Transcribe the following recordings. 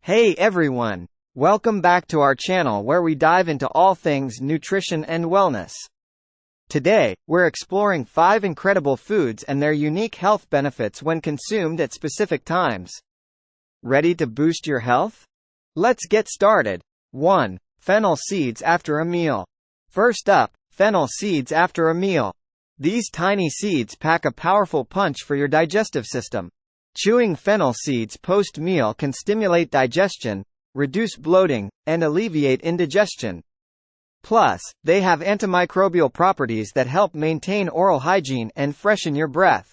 Hey everyone! Welcome back to our channel where we dive into all things nutrition and wellness. Today, we're exploring 5 incredible foods and their unique health benefits when consumed at specific times. Ready to boost your health? Let's get started. 1. Fennel seeds after a meal. First up, fennel seeds after a meal. These tiny seeds pack a powerful punch for your digestive system. Chewing fennel seeds post-meal can stimulate digestion, reduce bloating, and alleviate indigestion. Plus, they have antimicrobial properties that help maintain oral hygiene and freshen your breath.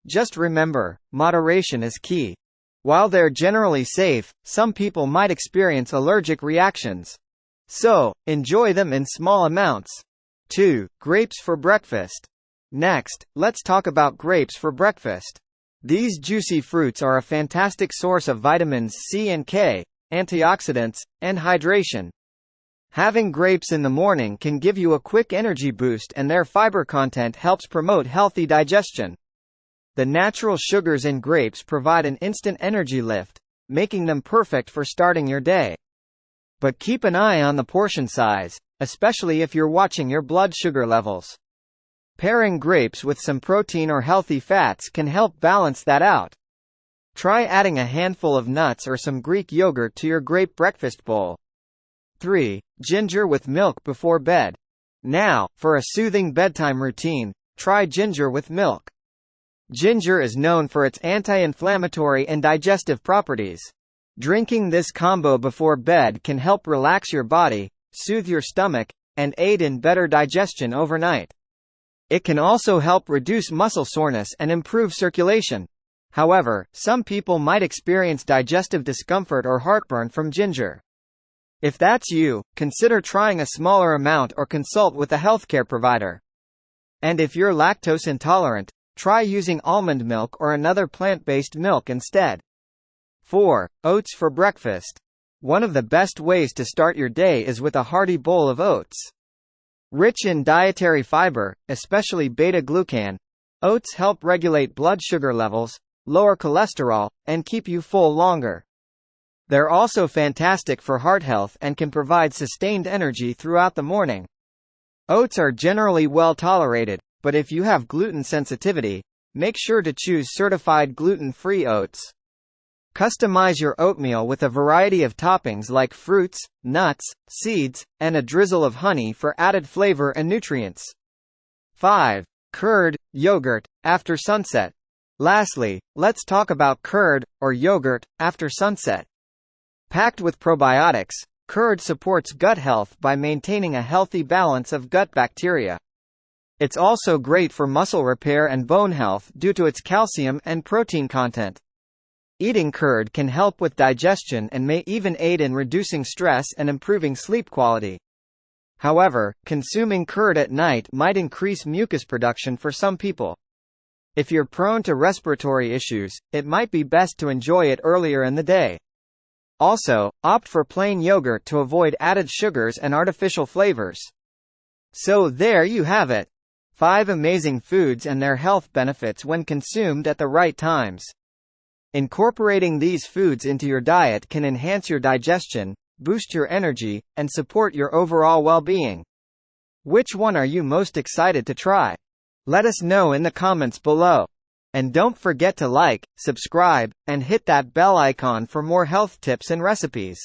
Just remember, moderation is key. While they're generally safe, some people might experience allergic reactions. So, enjoy them in small amounts. 2. Grapes for breakfast. Next, let's talk about grapes for breakfast. These juicy fruits are a fantastic source of vitamins C and K, antioxidants, and hydration. Having grapes in the morning can give you a quick energy boost, and their fiber content helps promote healthy digestion. The natural sugars in grapes provide an instant energy lift, making them perfect for starting your day. But keep an eye on the portion size, especially if you're watching your blood sugar levels. Pairing grapes with some protein or healthy fats can help balance that out. Try adding a handful of nuts or some Greek yogurt to your grape breakfast bowl. 3. Ginger with milk before bed. Now, for a soothing bedtime routine, try ginger with milk. Ginger is known for its anti-inflammatory and digestive properties. Drinking this combo before bed can help relax your body, soothe your stomach, and aid in better digestion overnight. It can also help reduce muscle soreness and improve circulation. However, some people might experience digestive discomfort or heartburn from ginger. If that's you, consider trying a smaller amount or consult with a healthcare provider. And if you're lactose intolerant, try using almond milk or another plant-based milk instead. 4. Oats for breakfast. One of the best ways to start your day is with a hearty bowl of oats. Rich in dietary fiber, especially beta-glucan, oats help regulate blood sugar levels, lower cholesterol, and keep you full longer. They're also fantastic for heart health and can provide sustained energy throughout the morning. Oats are generally well tolerated, but if you have gluten sensitivity, make sure to choose certified gluten-free oats. Customize your oatmeal with a variety of toppings like fruits, nuts, seeds, and a drizzle of honey for added flavor and nutrients. 5. Curd, yogurt, after sunset. Lastly, let's talk about curd, or yogurt, after sunset. Packed with probiotics, curd supports gut health by maintaining a healthy balance of gut bacteria. It's also great for muscle repair and bone health due to its calcium and protein content. Eating curd can help with digestion and may even aid in reducing stress and improving sleep quality. However, consuming curd at night might increase mucus production for some people. If you're prone to respiratory issues, it might be best to enjoy it earlier in the day. Also, opt for plain yogurt to avoid added sugars and artificial flavors. So there you have it. 5 amazing foods and their health benefits when consumed at the right times. Incorporating these foods into your diet can enhance your digestion, boost your energy, and support your overall well-being. Which one are you most excited to try? Let us know in the comments below. And don't forget to like, subscribe, and hit that bell icon for more health tips and recipes.